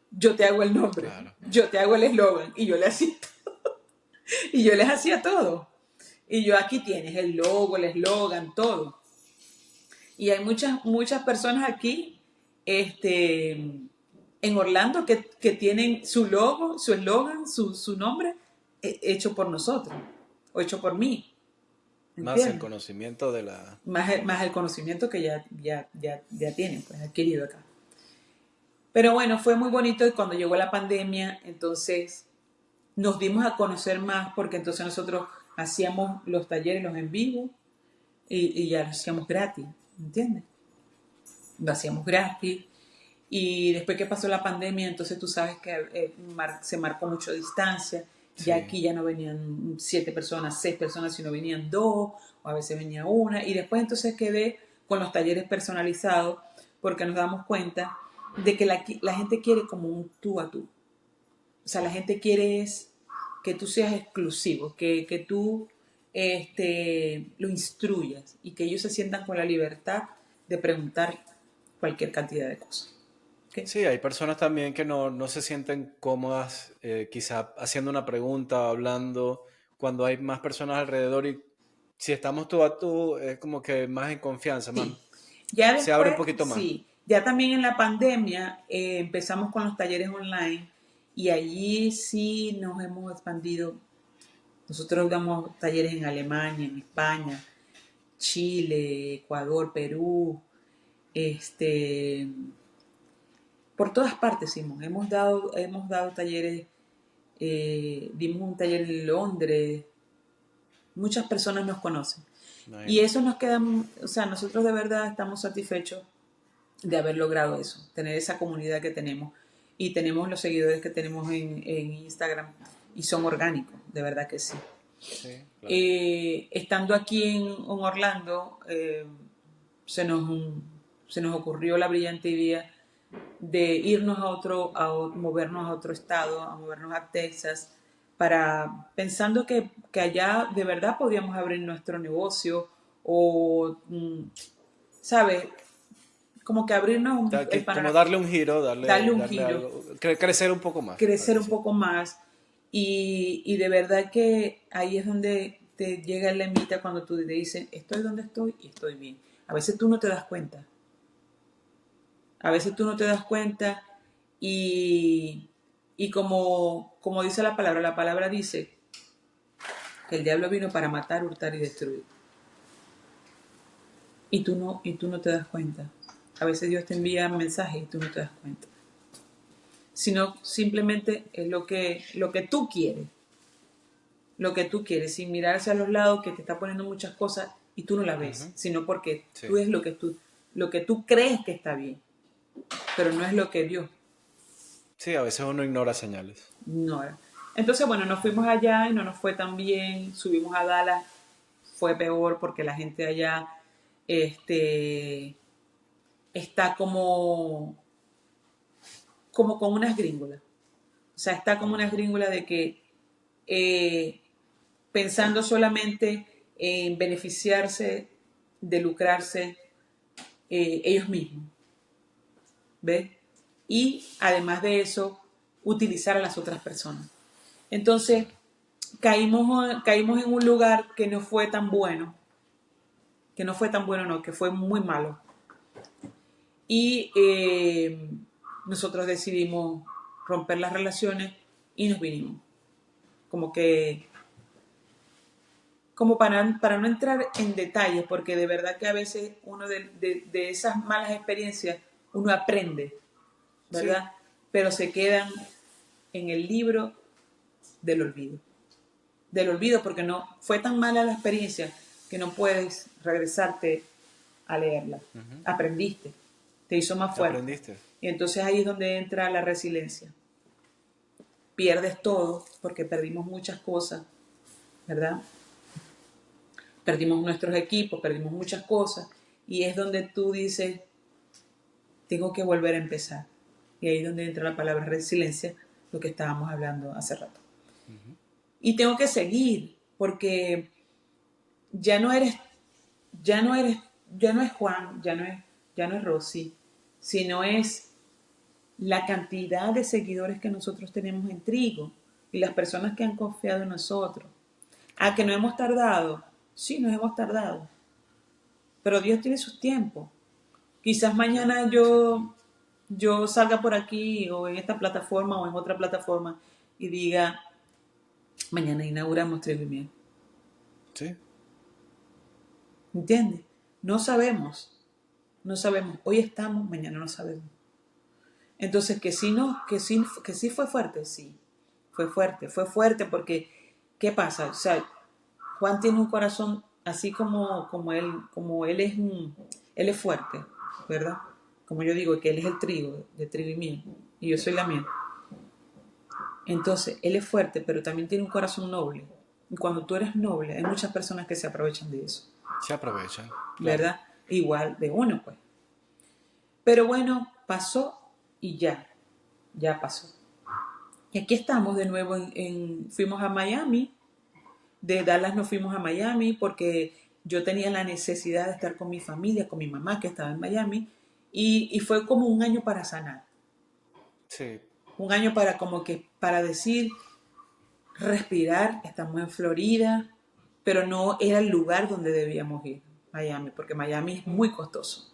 yo te hago el nombre, Claro. yo te hago el eslogan, y yo les hacía todo. Y yo aquí tienes el logo, el eslogan, todo. Y hay muchas personas aquí, en Orlando que tienen su logo, su eslogan, su nombre hecho por nosotros o hecho por mí, Más el ¿entiendes? conocimiento de la... Más el conocimiento que ya tienen, pues adquirido acá. Pero bueno, fue muy bonito y cuando llegó la pandemia, entonces nos dimos a conocer más porque entonces nosotros hacíamos los talleres, los en vivo y ya los hacíamos gratis, ¿entiendes? Lo hacíamos gratis. Y después que pasó la pandemia, entonces tú sabes que se marcó mucho distancia. Ya Sí. aquí ya no venían 7 personas, 6 personas, sino venían 2, o a veces venía una. Y después entonces quedé con los talleres personalizados, porque nos damos cuenta de que la gente quiere como un tú a tú. O sea, Sí. la gente quiere es que tú seas exclusivo, que tú lo instruyas y que ellos se sientan con la libertad de preguntar cualquier cantidad de cosas. ¿Okay? Sí, hay personas también que no se sienten cómodas, quizá haciendo una pregunta o hablando cuando hay más personas alrededor y si estamos tú a tú, es como que más en confianza, más Sí. Ya se abre después, un poquito más. sí. Ya también en la pandemia empezamos con los talleres online y allí sí nos hemos expandido. Nosotros damos talleres en Alemania, en España, Chile, Ecuador, Perú, este, por todas partes, Simón. Hemos dado talleres, dimos un taller en Londres, muchas personas nos conocen. Y Imagínate. eso nos queda, o sea, nosotros de verdad estamos satisfechos de haber logrado eso, tener esa comunidad que tenemos. Y tenemos los seguidores que tenemos en Instagram y son orgánicos, de verdad que sí. Sí, claro. Estando aquí en Orlando, se nos, se nos ocurrió la brillante idea de irnos movernos a otro estado, a movernos a Texas, pensando que allá de verdad podíamos abrir nuestro negocio o, ¿sabes? Como que O abrirnos sea, el que como panorama, darle un giro, darle un darle giro, algo, crecer un poco más, crecer algo un así. poco más y de verdad que ahí es donde te llega la lemita cuando tú te dices, estoy donde estoy y estoy bien. A veces tú no te das cuenta, a veces tú no te das cuenta y, y como dice la palabra dice que el diablo vino para matar, hurtar y destruir. Y tú no te das cuenta. A veces Dios te Sí. envía mensajes y tú no te das cuenta. Sino simplemente es lo que tú quieres. Lo que tú quieres, sin mirar hacia los lados que te está poniendo muchas cosas y tú no la ves, Ujú. sino porque tú Sí. es lo que tú crees que está bien, pero no es lo que Dios Sí, a veces uno ignora señales. ignora. Entonces, bueno, nos fuimos allá y no nos fue tan bien, subimos a Dallas, fue peor porque la gente allá este, está como con unas gringolas. O sea, está como unas gringolas de que eh, pensando solamente en beneficiarse, de lucrarse ellos mismos, ¿ves? Y además de eso, utilizar a las otras personas. Entonces, Claro. caímos en un lugar que no fue tan bueno, no, que fue muy malo. Y nosotros decidimos romper las relaciones y nos vinimos. Como que, como para no entrar en detalles, porque de verdad que a veces uno de esas malas experiencias, uno aprende, Sí, ¿verdad? Pero se quedan en el libro del olvido. Del olvido, porque no fue tan mala la experiencia que no puedes regresarte a leerla. ujú. Aprendiste, te hizo más fuerte. Aprendiste. Y entonces ahí es donde entra la resiliencia. Pierdes todo porque perdimos muchas cosas, ¿verdad? Perdimos nuestros equipos, perdimos muchas cosas. Y es donde tú dices, tengo que volver a empezar. Y ahí es donde entra la palabra resiliencia, lo que estábamos hablando hace rato. Ujú. Y tengo que seguir, porque ya no eres, ya no eres, ya no es Juan, ya no es Rosy, sino es la cantidad de seguidores que nosotros tenemos en Trigo y las personas que han confiado en nosotros. ¿A que Claro. no hemos tardado? Sí, nos hemos tardado, pero Dios tiene sus tiempos. Quizás Sí, mañana exacto. yo salga por aquí o en esta plataforma o en otra plataforma y diga, mañana inauguramos Trigo y Miel. Sí, ¿Entiendes? No sabemos, no sabemos. Hoy estamos, mañana no sabemos. Entonces, que sí, no, que sí fue fuerte, sí. Fue fuerte porque, ¿qué pasa? O sea, Juan tiene un corazón así como él él es fuerte, ¿verdad? Como yo digo, que él es el trigo, de trigo y miel, y yo soy la miel. Entonces, él es fuerte, pero también tiene un corazón noble. Y cuando tú eres noble, hay muchas personas que se aprovechan de eso, se aprovechan, claro. ¿verdad? Igual de uno, pues. Pero bueno, pasó y ya pasó. Y aquí estamos de nuevo fuimos a Miami, de Dallas nos fuimos a Miami porque yo tenía la necesidad de estar con mi familia, con mi mamá que estaba en Miami, y fue como un año para sanar, Sí, un año para como que, para decir, respirar, estamos en Florida, pero no era el lugar donde debíamos ir, Miami, porque Miami es muy costoso.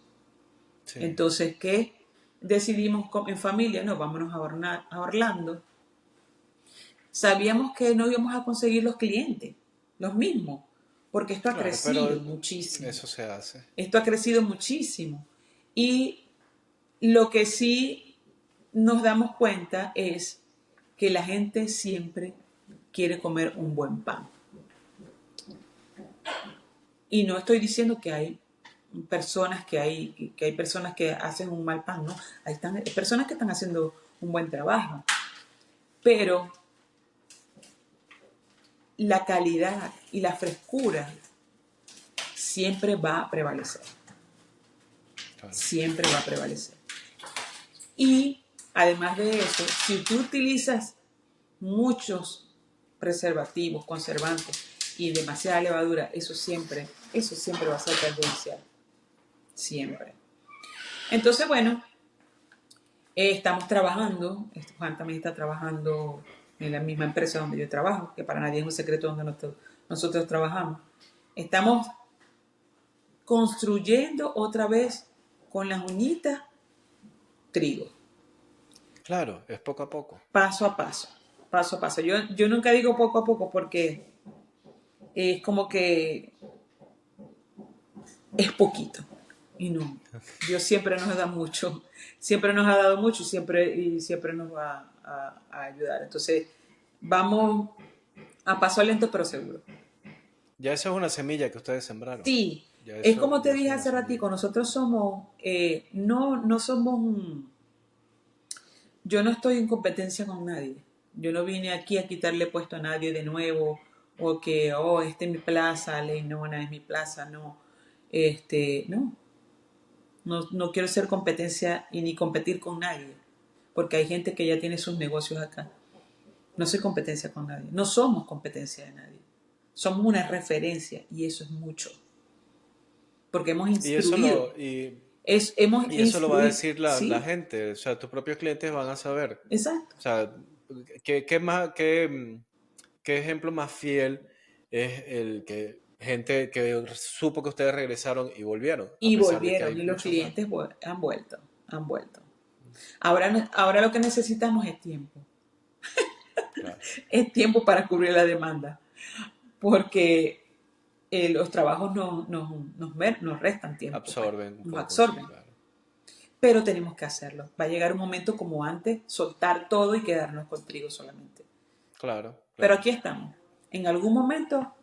sí. Entonces, ¿qué? Decidimos en familia, no, vámonos a Orlando. Sabíamos que no íbamos a conseguir los clientes, los mismos, porque esto ha Claro, pero crecido muchísimo. eso se hace. Esto ha crecido muchísimo. Y lo que sí nos damos cuenta es que la gente siempre quiere comer un buen pan. Y no estoy diciendo que hay personas que hacen un mal pan, ¿no? Hay personas que están haciendo un buen trabajo, pero la calidad y la frescura siempre va a prevalecer, Claro. siempre va a prevalecer. Y además de eso, si tú utilizas muchos preservativos, conservantes y demasiada levadura, eso siempre va a ser perjudicial, siempre. Entonces, bueno, estamos trabajando, Juan también está trabajando en la misma empresa donde yo trabajo, que para nadie es un secreto donde nosotros trabajamos. Estamos construyendo otra vez con las uñitas trigo, Claro, es poco a poco. paso a paso, paso a paso. Yo nunca digo poco a poco porque es como que es poquito. Y no, Dios siempre nos da mucho, siempre nos ha dado mucho y siempre nos va a ayudar. Entonces, vamos a paso lento pero seguro. Ya eso es una semilla que ustedes sembraron. Sí, es como te Ya eso dije es una hace semilla. ratico, nosotros somos, no somos, yo no estoy en competencia con nadie. Yo no vine aquí a quitarle puesto a nadie de nuevo, o que, oh, esta es mi plaza, Ley Nona es mi plaza, no. No, no quiero ser competencia y ni competir con nadie, porque hay gente que ya tiene sus negocios acá. No soy competencia con nadie, no somos competencia de nadie. Somos una referencia y eso es mucho, porque hemos Y eso instruido, lo, y, hemos y eso lo va a instruido, decir la sí, gente. O sea, tus propios clientes van a saber. exacto. O sea, ¿qué más, qué ejemplo más fiel es el que gente que supo que ustedes regresaron y volvieron, a Y pesar de que volvieron, hay y los muchos más? clientes han vuelto, han vuelto. Ahora lo que necesitamos es tiempo. Claro. Es tiempo para cubrir la demanda, porque los trabajos nos restan tiempo, pues, Absorben un nos poco, sí, absorben. claro. Pero tenemos que hacerlo. Va a llegar un momento como antes, soltar todo y quedarnos con trigo solamente. Claro, Pero claro. aquí estamos. En algún momento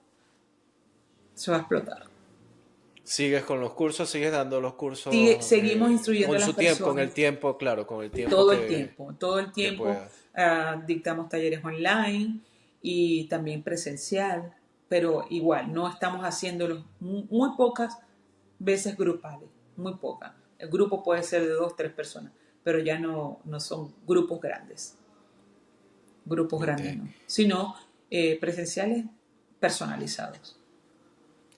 se va a explotar. Sigues con los cursos, sigues dando los cursos Seguimos instruyendo a con las su tiempo, con el personas tiempo, claro, con el tiempo todo el que tiempo. puedas. Dictamos talleres online y también presencial, pero igual, no estamos haciéndolos muy pocas veces grupales, muy pocas. El grupo puede ser de 2, 3 personas, pero ya no son grupos Ok. grandes no, sino presenciales personalizados.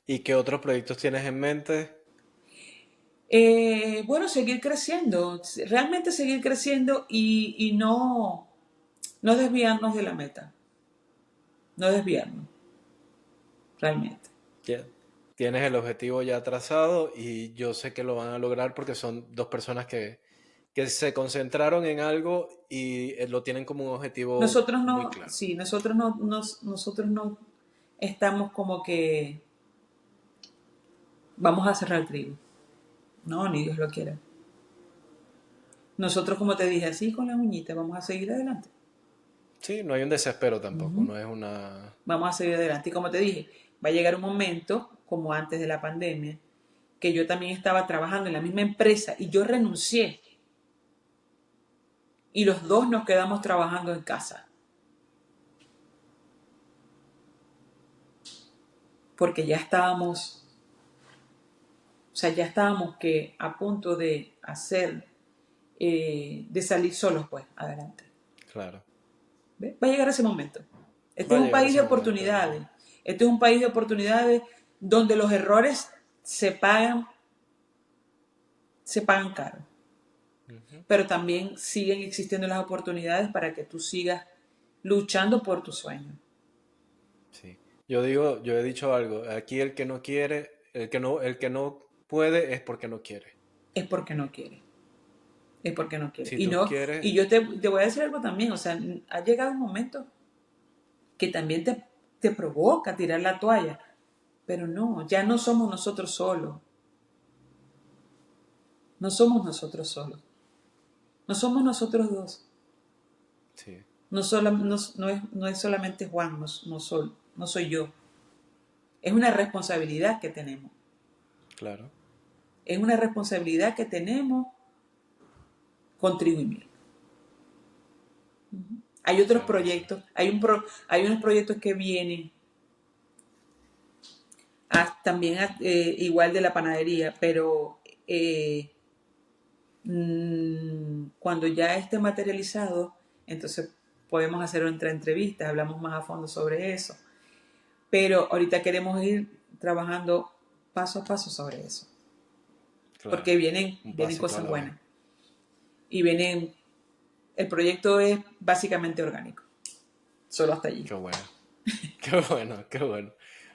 ¿Y qué otros proyectos tienes en mente? Bueno, seguir creciendo, realmente seguir creciendo y no desviarnos de la meta, no desviarnos, realmente. Ya tienes el objetivo ya trazado y yo sé que lo van a lograr porque son dos personas que se concentraron en algo y lo tienen como un objetivo Nosotros muy no, claro. sí, nosotros no estamos como que vamos a cerrar el trigo. No, ni Dios lo quiera. Nosotros, como te dije, así con las uñitas, vamos a seguir adelante. Sí, no hay un desespero tampoco, Ujú. no es una... Vamos a seguir adelante. Y como te dije, va a llegar un momento, como antes de la pandemia, que yo también estaba trabajando en la misma empresa y yo renuncié. Y los dos nos quedamos trabajando en casa. Porque ya estábamos, o sea, ya estábamos que a punto de hacer, de salir solos, pues, adelante. Claro, ¿Ve? Va a llegar ese momento. Este va es a un llegar país ese de momento. oportunidades. Este es un país de oportunidades donde los errores se pagan caro. Ujú. Pero también siguen existiendo las oportunidades para que tú sigas luchando por tu sueño. Sí. Yo digo, yo he dicho algo, aquí el que no quiere, el que no puede es porque no quiere. Es porque no quiere. Es porque no quiere. Si Y tú no, quieres, y yo te voy a decir algo también, o sea, ha llegado un momento que también te provoca tirar la toalla, pero no, ya no somos nosotros solos, no somos nosotros solos, no somos nosotros dos, sí, no es solamente Juan, no soy yo, es una responsabilidad que tenemos, claro. es una responsabilidad que tenemos contribuir. Hay otros Claro que sí. proyectos, hay unos proyectos que vienen también igual de la panadería, pero eh, cuando ya esté materializado, entonces podemos hacer otra entrevista, hablamos más a fondo sobre eso. Pero ahorita queremos ir trabajando paso a paso sobre eso, Claro. porque Un vienen pasito a cosas la vez. buenas y el proyecto es básicamente orgánico, solo hasta allí. Qué bueno. Qué bueno, qué bueno.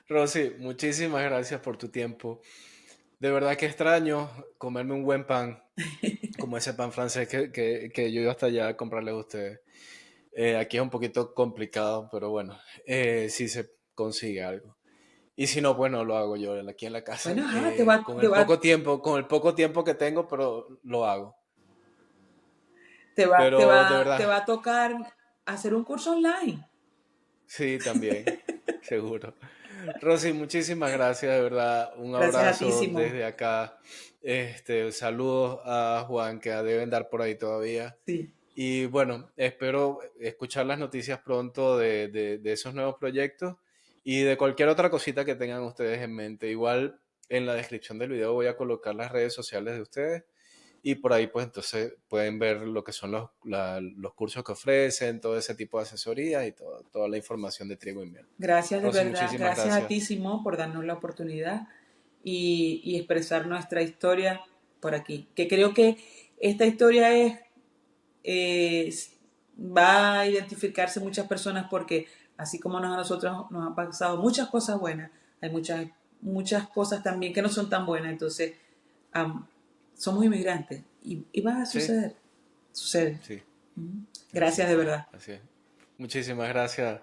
Rosy, muchísimas gracias por tu tiempo. De verdad que extraño comerme un buen pan, como ese pan francés que yo iba hasta allá a comprarle a ustedes. Aquí es un poquito complicado, pero bueno, sí se consigue algo. Y si no, bueno, lo hago yo aquí en la casa, Bueno, ajá, con el poco tiempo que tengo, pero lo hago. te va, te Pero de va, te verdad, va a tocar hacer un curso online. sí, también, seguro. Rosy, muchísimas gracias, de verdad. Un Gracias a ti, abrazo Simón. desde acá. Saludos a Juan, que deben dar por ahí todavía. Sí. Y bueno, espero escuchar las noticias pronto de esos nuevos proyectos y de cualquier otra cosita que tengan ustedes en mente. Igual en la descripción del video voy a colocar las redes sociales de ustedes y por ahí pues entonces pueden ver lo que son los cursos que ofrecen, todo ese tipo de asesorías y toda la información de Trigo y Miel. Gracias de Rosy, verdad. muchísimas Gracias a gracias. ti, Simón, por darnos la oportunidad y expresar nuestra historia por aquí. Que creo que esta historia eh, va a identificarse muchas personas porque así como a nosotros nos han pasado muchas cosas buenas, hay muchas cosas también que no son tan buenas. Entonces, um, somos inmigrantes y va a Sí, suceder. Sucede. sí, así Gracias de es, verdad. así es. Muchísimas gracias.